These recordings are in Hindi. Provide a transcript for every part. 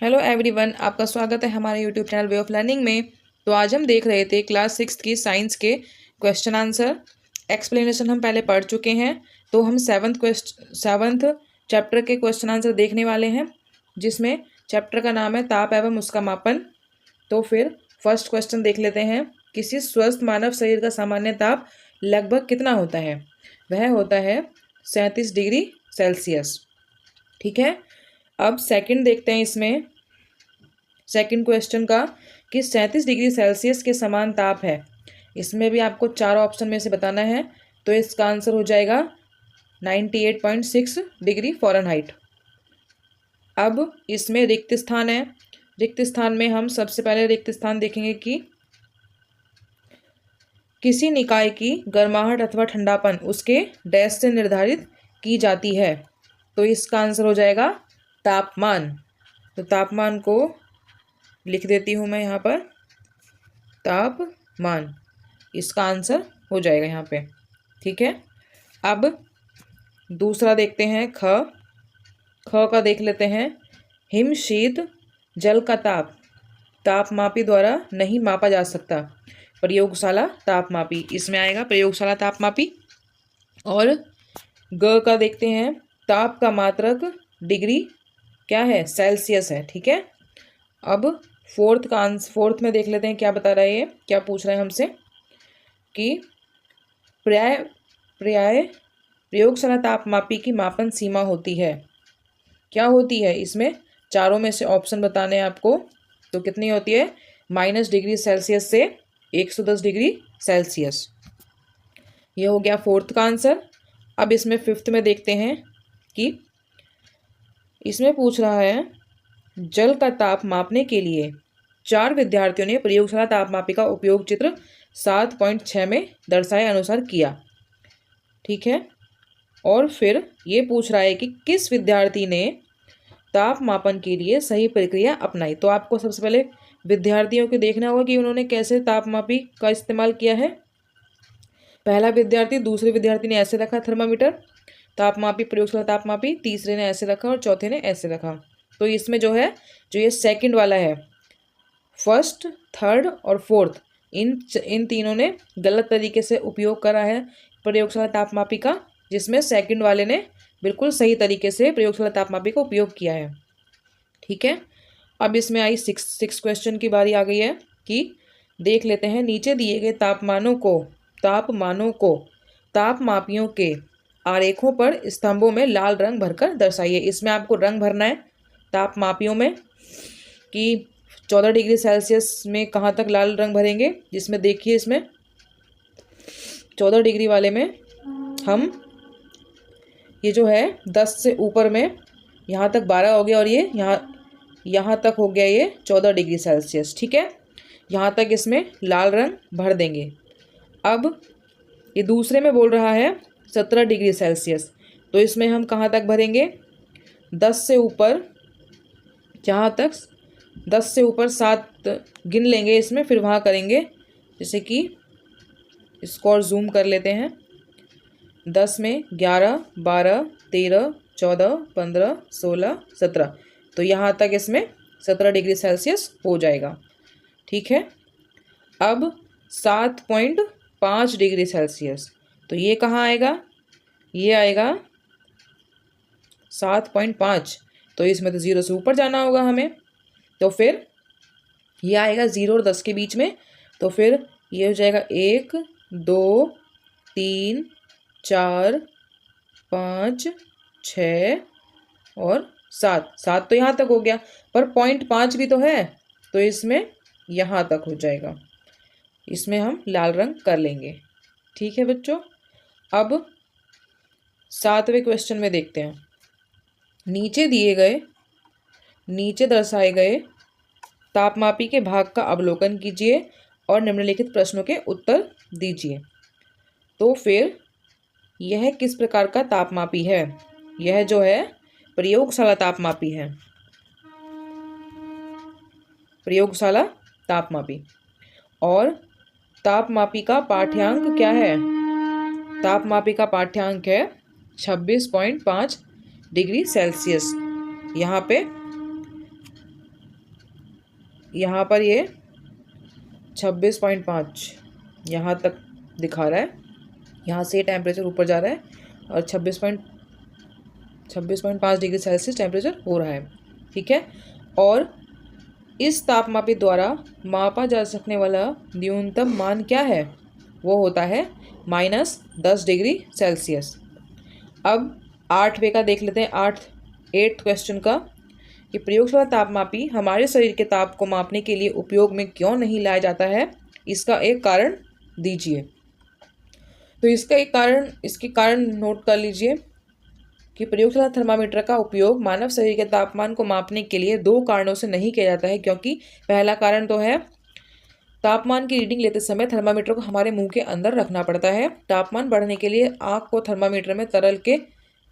हेलो एवरीवन, आपका स्वागत है हमारे YouTube channel way of learning में। तो आज हम देख रहे थे क्लास 6 की साइंस के क्वेश्चन आंसर एक्सप्लेनेशन हम पहले पढ़ चुके हैं। तो हम सेवन्थ चैप्टर के क्वेश्चन आंसर देखने वाले हैं, जिसमें चैप्टर का नाम है ताप एवं उसका मापन। तो फिर फर्स्ट क्वेश्चन देख लेते हैं। किसी स्वस्थ मानव शरीर का सामान्य ताप लगभग कितना होता है? वह होता है 37 डिग्री सेल्सियस। ठीक है। अब सेकंड देखते हैं इसमें सेकंड क्वेश्चन का कि 37 डिग्री सेल्सियस के समान ताप है। इसमें भी आपको चार ऑप्शन में से बताना है। तो इसका आंसर हो जाएगा 98.6 डिग्री फ़ारेनहाइट। अब इसमें रिक्त स्थान है। रिक्त स्थान में हम सबसे पहले रिक्त स्थान देखेंगे कि किसी निकाय की गर्माहट अथवा ठंडापन उसके डैश से निर्धारित की जाती है। तो इसका आंसर हो जाएगा तापमान। तो तापमान को लिख देती हूँ मैं यहाँ पर, तापमान इसका आंसर हो जाएगा यहाँ पे। ठीक है। अब दूसरा देखते हैं ख का देख लेते हैं। हिम शीत जल का ताप तापमापी द्वारा नहीं मापा जा सकता, प्रयोगशाला तापमापी इसमें आएगा, प्रयोगशाला तापमापी। और ग का देखते हैं, ताप का मात्रक डिग्री क्या है? सेल्सियस है। ठीक है। अब फोर्थ में देख लेते हैं क्या बता रहा है ये, क्या पूछ रहा है हमसे कि प्रयोगशाला तापमापी की मापन सीमा होती है। क्या होती है? इसमें चारों में से ऑप्शन बताने हैं आपको। तो कितनी होती है? -, डिग्री सेल्सियस से 110 डिग्री सेल्सियस। ये हो गया फोर्थ का आंसर। अब इसमें फिफ्थ में देखते हैं कि इसमें पूछ रहा है जल का ताप मापने के लिए 4 विद्यार्थियों ने प्रयोगशाला तापमापी का उपयोग चित्र 7.6 में दर्शाए अनुसार किया। ठीक है। और फिर ये पूछ रहा है कि किस विद्यार्थी ने ताप मापन के लिए सही प्रक्रिया अपनाई। तो आपको सबसे पहले विद्यार्थियों को देखना होगा कि उन्होंने कैसे तापमापी का इस्तेमाल किया है। पहला विद्यार्थी, दूसरे विद्यार्थी ने ऐसे रखा थर्मामीटर तापमापी, प्रयोगशाला तापमापी, तीसरे ने ऐसे रखा और चौथे ने ऐसे रखा। तो इसमें जो ये सेकंड वाला है, फर्स्ट, थर्ड और फोर्थ, इन तीनों ने गलत तरीके से उपयोग करा है प्रयोगशाला तापमापी का, जिसमें सेकंड वाले ने बिल्कुल सही तरीके से प्रयोगशाला तापमापी का उपयोग किया है। ठीक है। अब इसमें आई सिक्स क्वेश्चन की बारी आ गई है कि देख लेते हैं। नीचे दिए गए तापमानों को तापमापियों के आरेखों पर स्तंभों में लाल रंग भरकर दर्शाइए। इसमें आपको रंग भरना है तापमापियों में कि 14 डिग्री सेल्सियस में कहाँ तक लाल रंग भरेंगे। जिसमें देखिए, इसमें 14 डिग्री वाले में हम ये जो है 10 से ऊपर में यहाँ तक 12 हो गया, और ये यहाँ तक हो गया ये 14 डिग्री सेल्सियस। ठीक है। यहाँ तक इसमें लाल रंग भर देंगे। अब ये दूसरे में बोल रहा है 17 डिग्री सेल्सियस, तो इसमें हम कहाँ तक भरेंगे? 10 से ऊपर, जहाँ तक 10 से ऊपर 7 गिन लेंगे इसमें, फिर वहाँ करेंगे। जैसे कि इसको और जूम कर लेते हैं। 10 में 11, 12, 13, 14, 15, 16, 17, तो यहाँ तक इसमें 17 डिग्री सेल्सियस हो जाएगा। ठीक है। अब 7.5 डिग्री सेल्सियस, तो ये कहाँ आएगा? ये आएगा 7.5, तो इसमें तो 0 से ऊपर जाना होगा हमें। तो फिर ये आएगा 0 और 10 के बीच में। तो फिर ये हो जाएगा 1, 2, 3, 4, 5, 6 और 7 तो यहाँ तक हो गया, पर 0.5 भी तो है, तो इसमें यहाँ तक हो जाएगा। इसमें हम लाल रंग कर लेंगे। ठीक है बच्चों। अब 7वें क्वेश्चन में देखते हैं। नीचे दर्शाए गए तापमापी के भाग का अवलोकन कीजिए और निम्नलिखित प्रश्नों के उत्तर दीजिए। तो फिर यह किस प्रकार का तापमापी है? यह जो है प्रयोगशाला तापमापी है, प्रयोगशाला तापमापी। और तापमापी का पाठ्यांक क्या है? तापमापी का पाठ्यांक है 26.5 डिग्री सेल्सियस। यहाँ पे यहाँ पर ये 26.5 यहाँ तक दिखा रहा है, यहाँ से टेम्परेचर ऊपर जा रहा है और 26.5 डिग्री सेल्सियस टेम्परेचर हो रहा है। ठीक है, और इस तापमापी द्वारा मापा जा सकने वाला न्यूनतम मान क्या है? वो होता है -10 डिग्री सेल्सियस। अब 8वें का देख लेते हैं, 8th क्वेश्चन का, कि प्रयोगशाला तापमापी हमारे शरीर के ताप को मापने के लिए उपयोग में क्यों नहीं लाया जाता है? इसका एक कारण दीजिए। तो इसके कारण नोट कर लीजिए कि प्रयोगशाला थर्मामीटर का उपयोग मानव शरीर के तापमान को मापने के लिए 2 कारणों से नहीं किया जाता है। क्योंकि पहला कारण तो है, तापमान की रीडिंग लेते समय थर्मामीटर को हमारे मुंह के अंदर रखना पड़ता है। तापमान बढ़ने के लिए आँख को थर्मामीटर में तरल के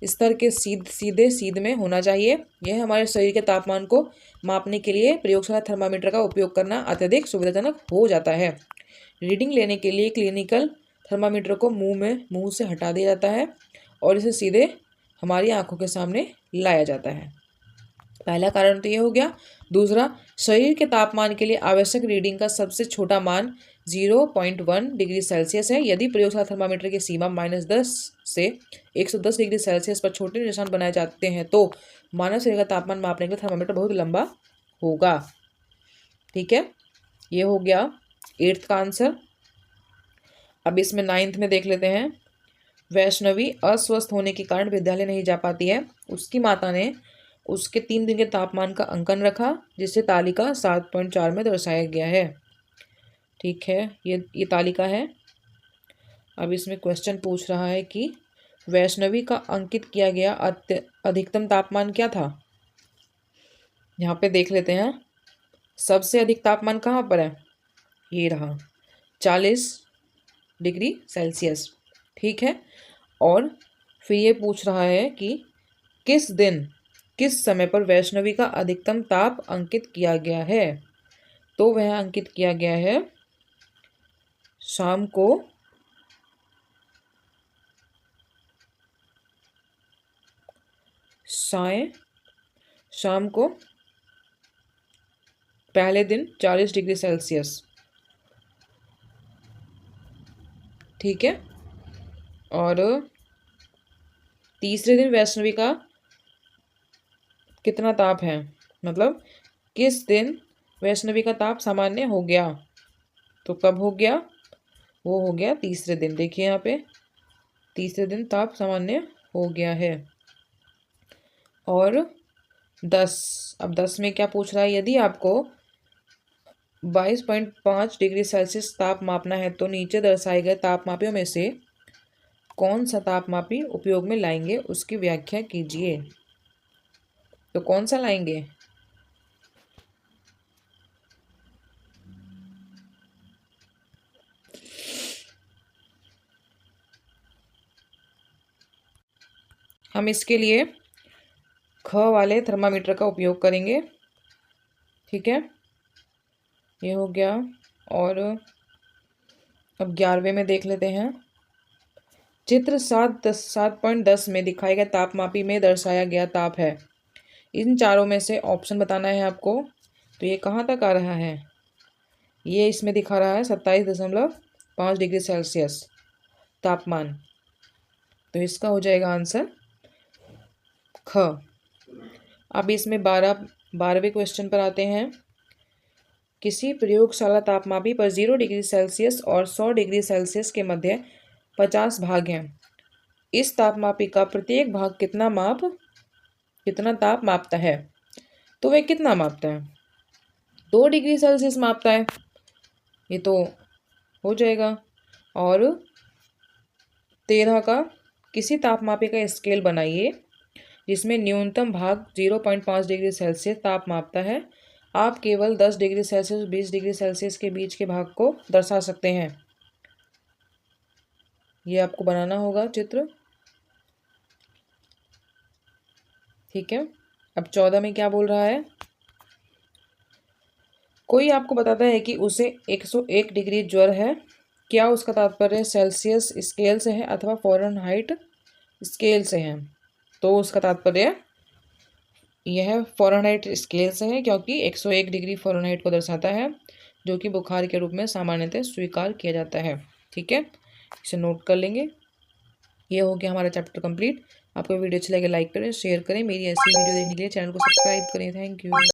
स्तर के सीधे में होना चाहिए। यह हमारे शरीर के तापमान को मापने के लिए प्रयोगशाला थर्मामीटर का उपयोग करना अत्यधिक सुविधाजनक हो जाता है। रीडिंग लेने के लिए क्लिनिकल थर्मामीटर को मुंह से हटा दिया जाता है और इसे सीधे हमारी आंखों के सामने लाया जाता है। पहला कारण तो ये हो गया। दूसरा, शरीर के तापमान के लिए आवश्यक रीडिंग का सबसे छोटा मान 0.1 डिग्री सेल्सियस है। यदि प्रयोगशाला थर्मामीटर की सीमा -10 से 110 डिग्री सेल्सियस पर छोटे निशान बनाए जाते हैं तो मानव शरीर का तापमान मापने के लिए थर्मामीटर बहुत लंबा होगा। ठीक है, ये हो गया 8th का आंसर। अब इसमें 9th में देख लेते हैं। वैष्णवी अस्वस्थ होने के कारण विद्यालय नहीं जा पाती है। उसकी माता ने उसके 3 दिन के तापमान का अंकन रखा, जिसे तालिका 7.4 में दर्शाया गया है। ठीक है, ये तालिका है। अब इसमें क्वेश्चन पूछ रहा है कि वैष्णवी का अंकित किया गया अधिकतम तापमान क्या था? यहाँ पे देख लेते हैं। सबसे अधिक तापमान कहाँ पर है? ये रहा, 40 डिग्री सेल्सियस। ठीक है, और फिर ये पूछ रहा है कि किस दिन किस समय पर वैष्णवी का अधिकतम ताप अंकित किया गया है? तो वह अंकित किया गया है शाम को 40 डिग्री सेल्सियस। ठीक है, और तीसरे दिन वैष्णवी का कितना ताप है, मतलब किस दिन वैष्णवी का ताप सामान्य हो गया? तो कब हो गया? वो हो गया तीसरे दिन। देखिए यहाँ पे तीसरे दिन ताप सामान्य हो गया है। और 10 में क्या पूछ रहा है? यदि आपको 22.5 डिग्री सेल्सियस ताप मापना है तो नीचे दर्शाए गए तापमापियों में से कौन सा तापमापी उपयोग में लाएंगे, उसकी व्याख्या कीजिए। तो कौन सा लाएंगे? हम इसके लिए ख वाले थर्मामीटर का उपयोग करेंगे। ठीक है, ये हो गया। और अब 11वें में देख लेते हैं। चित्र 7.10 में दिखाए गए तापमापी में दर्शाया गया ताप है। इन चारों में से ऑप्शन बताना है आपको। तो ये कहाँ तक आ रहा है? ये इसमें दिखा रहा है 27.5 डिग्री सेल्सियस तापमान। तो इसका हो जाएगा आंसर ख। अब इसमें 12वें क्वेश्चन पर आते हैं। किसी प्रयोगशाला तापमापी पर 0 डिग्री सेल्सियस और 100 डिग्री सेल्सियस के मध्य 50 भाग हैं। इस तापमापी का प्रत्येक भाग कितना ताप मापता है? तो वह कितना मापता है? 2 डिग्री सेल्सियस मापता है, ये तो हो जाएगा। और 13 का, किसी तापमापी का स्केल बनाइए जिसमें न्यूनतम भाग 0.5 डिग्री सेल्सियस ताप मापता है। आप केवल 10 डिग्री सेल्सियस 20 डिग्री सेल्सियस के बीच के भाग को दर्शा सकते हैं। ये आपको बनाना होगा चित्र। ठीक है, अब 14 में क्या बोल रहा है? कोई आपको बताता है कि उसे 101 डिग्री ज्वर है। क्या उसका तात्पर्य सेल्सियस स्केल से है अथवा फ़ारेनहाइट स्केल से है? तो उसका तात्पर्य यह फ़ारेनहाइट स्केल से है क्योंकि 101 डिग्री फ़ारेनहाइट को दर्शाता है, जो कि बुखार के रूप में सामान्यतः स्वीकार किया जाता है। ठीक है, इसे नोट कर लेंगे। ये हो गया हमारा चैप्टर कंप्लीट। आपको वीडियो अच्छा लगे लाइक करें, शेयर करें। मेरी ऐसी वीडियो देखने के लिए चैनल को सब्सक्राइब करें। Thank you.